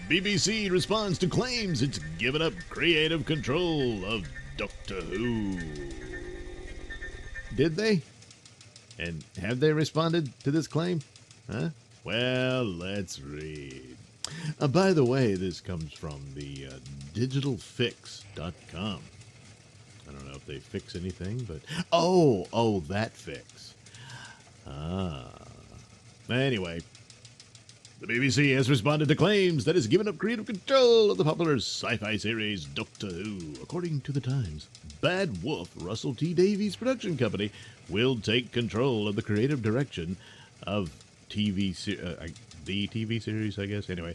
BBC responds to claims it's given up creative control of Doctor Who. Did they? And have they responded to this claim? Huh? Well, let's read. By the way, this comes from the digitalfix.com. I don't know if they fix anything, but... Oh, that fix. Anyway, the BBC has responded to claims that it's given up creative control of the popular sci-fi series Doctor Who. According to the Times, Bad Wolf, Russell T Davies production company, will take control of the creative direction of the TV series, I guess. Anyway,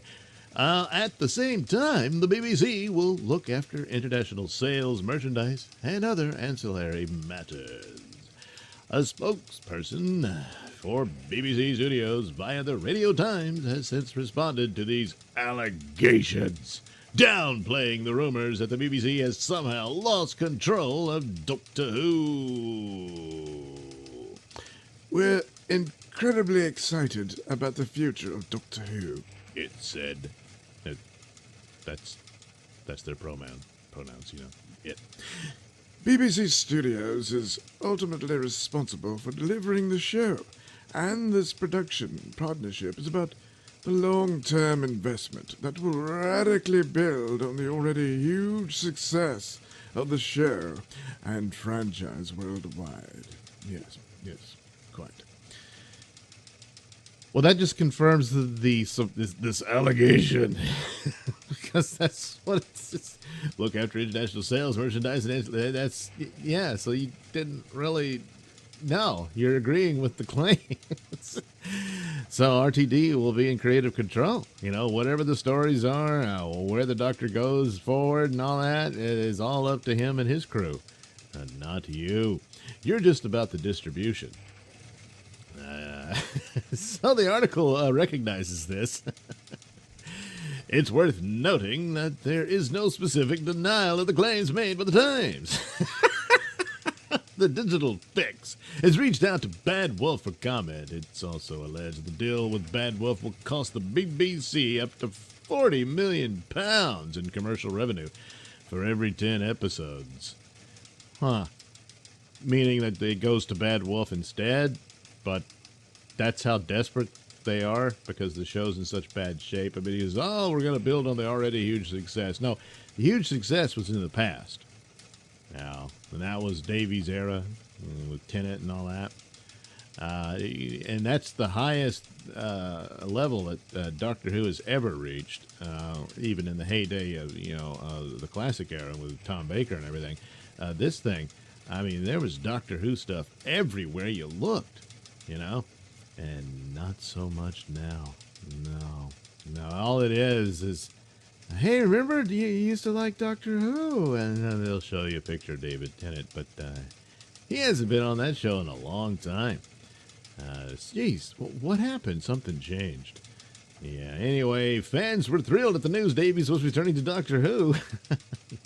at the same time, the BBC will look after international sales, merchandise, and other ancillary matters. A spokesperson for BBC Studios via the Radio Times has since responded to these allegations, downplaying the rumors that the BBC has somehow lost control of Doctor Who. We're incredibly excited about the future of Doctor Who, it said. That's their pronouns, you know. It. BBC Studios is ultimately responsible for delivering the show, and this production partnership is about the long-term investment that will radically build on the already huge success of the show and franchise worldwide. Yes, quite. Well, that just confirms this allegation, because that's what it's just, look after international sales, merchandise, and that's, yeah, so you didn't really know. You're agreeing with the claims. So RTD will be in creative control. You know, whatever the stories are, where the Doctor goes forward and all that, it is all up to him and his crew, and not you. You're just about the distribution. So the article recognizes this. It's worth noting that there is no specific denial of the claims made by the Times. The Digital Fix has reached out to Bad Wolf for comment. It's also alleged the deal with Bad Wolf will cost the BBC up to £40 million in commercial revenue for every 10 episodes. Huh. Meaning that it goes to Bad Wolf instead, but that's how desperate they are because the show's in such bad shape. I mean, he goes, we're going to build on the already huge success. No, the huge success was in the past. Now, and that was Davies' era with Tennant and all that. And that's the highest level that Doctor Who has ever reached, even in the heyday of, the classic era with Tom Baker and everything. This thing, I mean, there was Doctor Who stuff everywhere you looked, and not so much now. No, all it is, hey, remember, you used to like Doctor Who? And then they'll show you a picture of David Tennant, but he hasn't been on that show in a long time. Geez, what happened? Something changed. Yeah, anyway, fans were thrilled at the news Davies was returning to Doctor Who.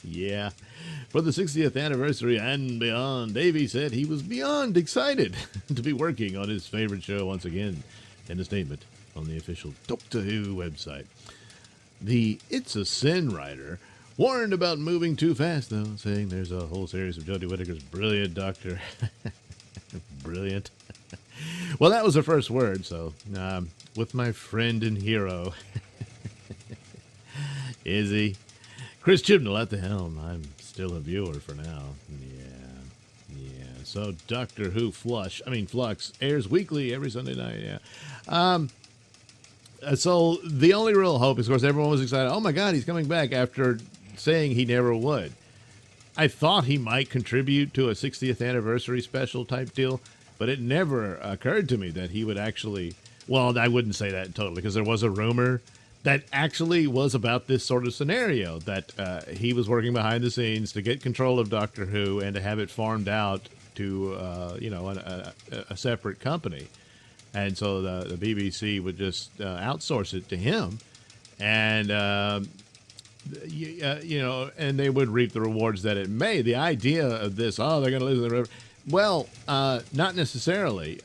Yeah, for the 60th anniversary and beyond, Davies said he was beyond excited to be working on his favorite show once again, in a statement on the official Doctor Who website. The It's a Sin writer warned about moving too fast, though, saying there's a whole series of Jodie Whittaker's brilliant Doctor. Brilliant. Well, that was the first word, so with my friend and hero, Izzy, Chris Chibnall at the helm. I'm still a viewer for now. Yeah. So Doctor Who Flux airs weekly every Sunday night. Yeah. So the only real hope is, of course, everyone was excited. Oh my God, he's coming back after saying he never would. I thought he might contribute to a 60th anniversary special type deal, but it never occurred to me that he would actually, well, I wouldn't say that totally, because there was a rumor that actually was about this sort of scenario, that he was working behind the scenes to get control of Doctor Who and to have it farmed out to, a separate company. And so the BBC would just outsource it to him, and, and they would reap the rewards that it may. The idea of this, they're going to lose the river. Well, not necessarily,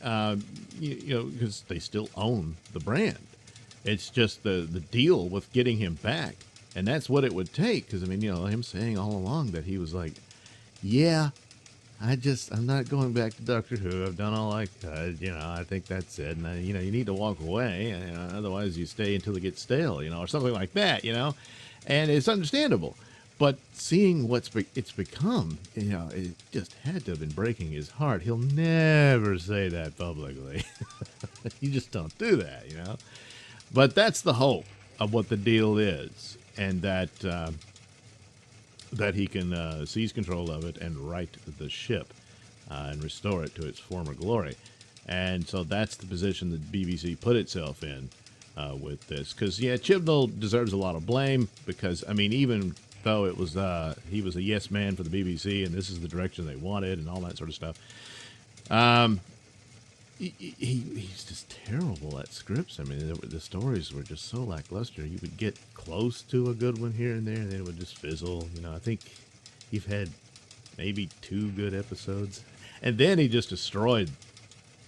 because they still own the brand. It's just the deal with getting him back. And that's what it would take. Because, I mean, him saying all along that he was like, yeah, I'm not going back to Doctor Who. I've done all I could. I think that's it. And, you need to walk away. Otherwise, you stay until it gets stale, or something like that, And it's understandable. But seeing it's become, it just had to have been breaking his heart. He'll never say that publicly. You just don't do that, But that's the hope of what the deal is, and that he can seize control of it and right the ship and restore it to its former glory. And so that's the position that BBC put itself in with this. Because, Chibnall deserves a lot of blame because, I mean, even though it was he was a yes man for the BBC and this is the direction they wanted and all that sort of stuff, he's just terrible at scripts. I mean, the stories were just so lackluster. You would get close to a good one here and there, and then it would just fizzle. I think you've had maybe 2 good episodes, and then he just destroyed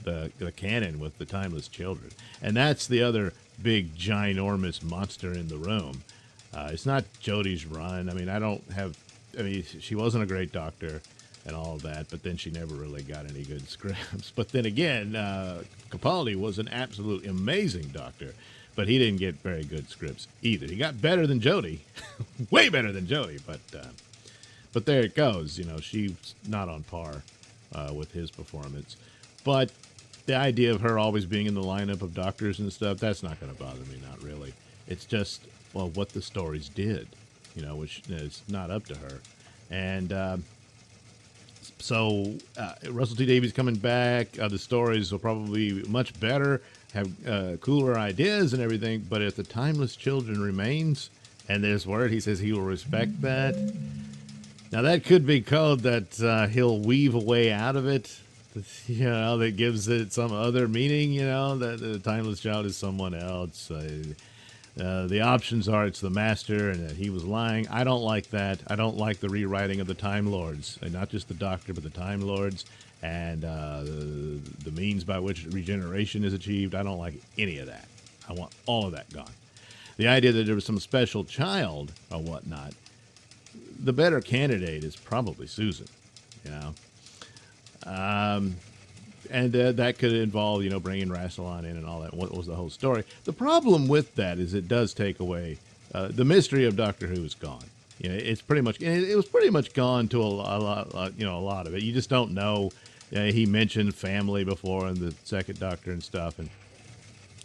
the canon with the Timeless Children, and that's the other big, ginormous monster in the room. It's not Jodie's run. I mean, she wasn't a great doctor and all of that, but then she never really got any good scripts. But then again, Capaldi was an absolutely amazing doctor, but he didn't get very good scripts either. He got better than Jodie, way better than Jodie, but there it goes. She's not on par with his performance. But the idea of her always being in the lineup of doctors and stuff, that's not going to bother me, not really. It's just, well, what the stories did, which is not up to her. And so Russell T Davies coming back. The stories will probably be much better, have cooler ideas and everything. But if the Timeless Children remains, and there's word he says he will respect that. Now that could be code that he'll weave a way out of it. That gives it some other meaning. That the Timeless Child is someone else. The options are it's the Master and that he was lying. I don't like that. I don't like the rewriting of the Time Lords, and not just the Doctor, but the Time Lords and the means by which regeneration is achieved. I don't like any of that. I want all of that gone. The idea that there was some special child or whatnot, the better candidate is probably Susan, And that could involve, bringing Rassilon in and all that. What was the whole story? The problem with that is it does take away the mystery of Doctor Who is gone. It's pretty much it was pretty much gone to a lot of it. You just don't know. He mentioned family before in the second Doctor and stuff, and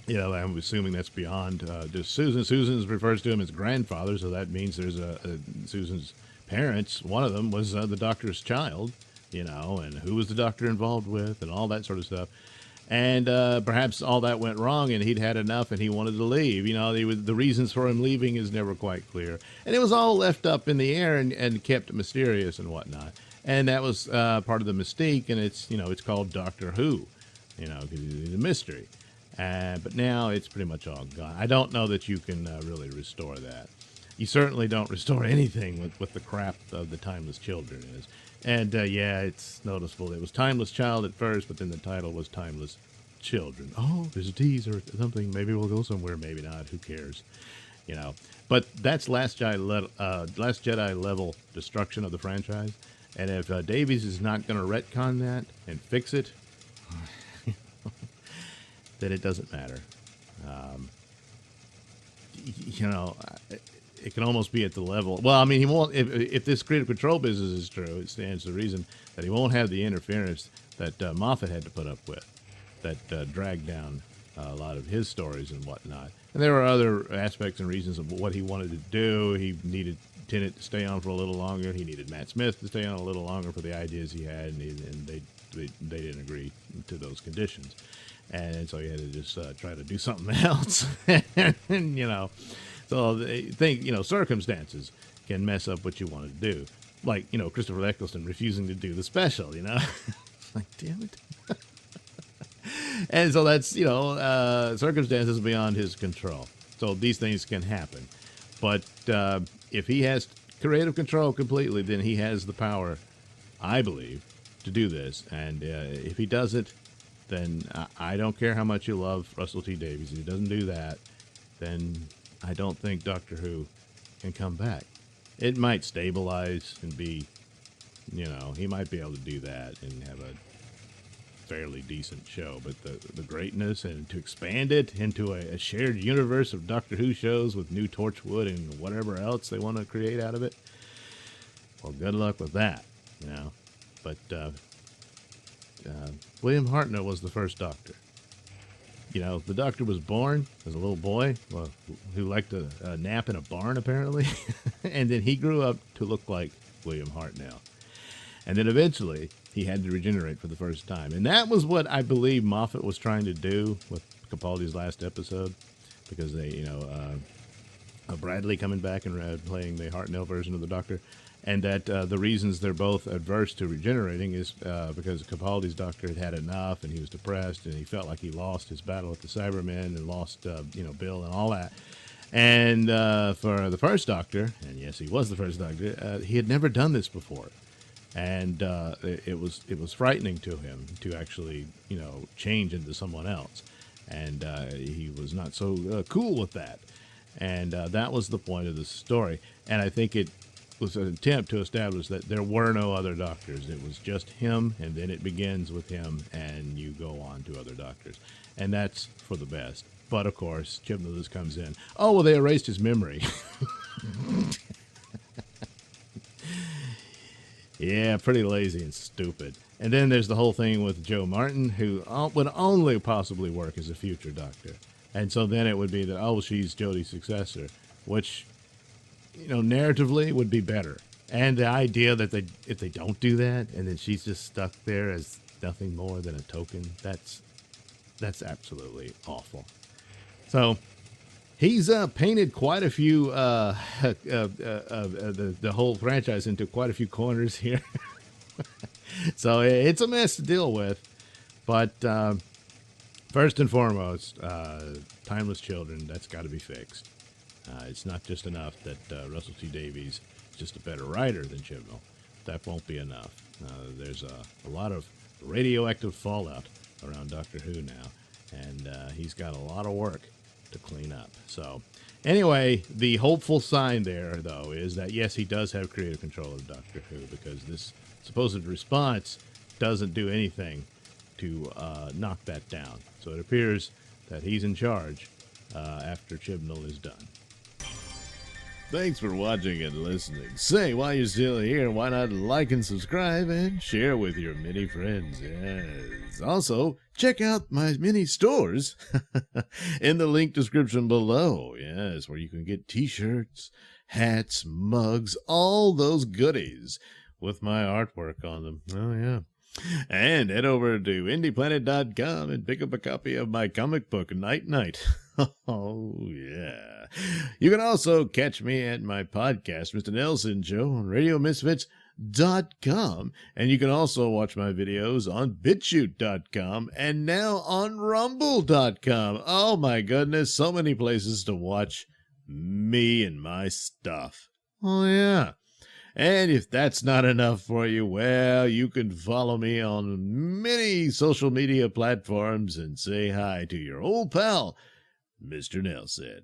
I'm assuming that's beyond just Susan. Susan refers to him as grandfather, so that means there's Susan's parents. One of them was the Doctor's child. And who was the Doctor involved with and all that sort of stuff. And perhaps all that went wrong and he'd had enough and he wanted to leave. The reasons for him leaving is never quite clear. And it was all left up in the air and kept mysterious and whatnot. And that was part of the mystique, and it's called Doctor Who, the mystery. But now it's pretty much all gone. I don't know that you can really restore that. You certainly don't restore anything with the crap of the Timeless Children is. And, it's noticeable. It was Timeless Child at first, but then the title was Timeless Children. Oh, there's a teaser or something. Maybe we'll go somewhere. Maybe not. Who cares? But that's Last Jedi level destruction of the franchise. And if Davies is not going to retcon that and fix it, then it doesn't matter. It can almost be at the level. Well, I mean, he won't. If this creative control business is true, it stands to reason that he won't have the interference that Moffat had to put up with, that dragged down a lot of his stories and whatnot. And there were other aspects and reasons of what he wanted to do. He needed Tennant to stay on for a little longer. He needed Matt Smith to stay on a little longer for the ideas he had, and they didn't agree to those conditions. And so he had to just try to do something else. and so they think, circumstances can mess up what you want to do. Like, Christopher Eccleston refusing to do the special, like, damn it. And so that's, circumstances beyond his control. So these things can happen. But if he has creative control completely, then he has the power, I believe, to do this. And if he does it, then I don't care how much you love Russell T Davies. If he doesn't do that, then I don't think Doctor Who can come back. It might stabilize and be, he might be able to do that and have a fairly decent show, but the greatness and to expand it into a shared universe of Doctor Who shows with new Torchwood and whatever else they want to create out of it, well, good luck with that, But William Hartnell was the first Doctor. The Doctor was born as a little boy who liked to nap in a barn, apparently, and then he grew up to look like William Hartnell. And then eventually he had to regenerate for the first time. And that was what I believe Moffat was trying to do with Capaldi's last episode, because they, Bradley coming back and playing the Hartnell version of the Doctor. And that the reasons they're both adverse to regenerating is because Capaldi's Doctor had had enough, and he was depressed, and he felt like he lost his battle with the Cybermen and lost, Bill and all that. And for the first Doctor, and yes, he was the first Doctor, he had never done this before. And it was frightening to him to actually, change into someone else. And he was not so cool with that. And that was the point of the story. And I think it was an attempt to establish that there were no other Doctors. It was just him, and then it begins with him, and you go on to other Doctors. And that's for the best. But, of course, Chibnall comes in. Oh, well, they erased his memory. Yeah, pretty lazy and stupid. And then there's the whole thing with Joe Martin, who would only possibly work as a future Doctor. And so then it would be that, she's Jodie's successor, which, narratively would be better. And the idea that if they don't do that, and then she's just stuck there as nothing more than a token, that's absolutely awful. So he's painted quite a few, the whole franchise into quite a few corners here. So it's a mess to deal with. But first and foremost, Timeless Children, that's got to be fixed. It's not just enough that Russell T Davies is just a better writer than Chibnall. That won't be enough. There's a lot of radioactive fallout around Doctor Who now, and he's got a lot of work to clean up. So anyway, the hopeful sign there, though, is that yes, he does have creative control of Doctor Who, because this supposed response doesn't do anything to knock that down. So it appears that he's in charge after Chibnall is done. Thanks for watching and listening. Say, while you're still here, why not like and subscribe and share with your many friends? Yes. Also, check out my mini stores in the link description below. Yes, where you can get t-shirts, hats, mugs, all those goodies with my artwork on them. Oh, yeah. And head over to indieplanet.com and pick up a copy of my comic book, Night Night. Oh, yeah. You can also catch me at my podcast, Mr Nailsin Show, on RadioMisfits.com. And you can also watch my videos on BitChute.com and now on Rumble.com. Oh, my goodness. So many places to watch me and my stuff. Oh, yeah. And if that's not enough for you, well, you can follow me on many social media platforms and say hi to your old pal, Mr. Nailsin.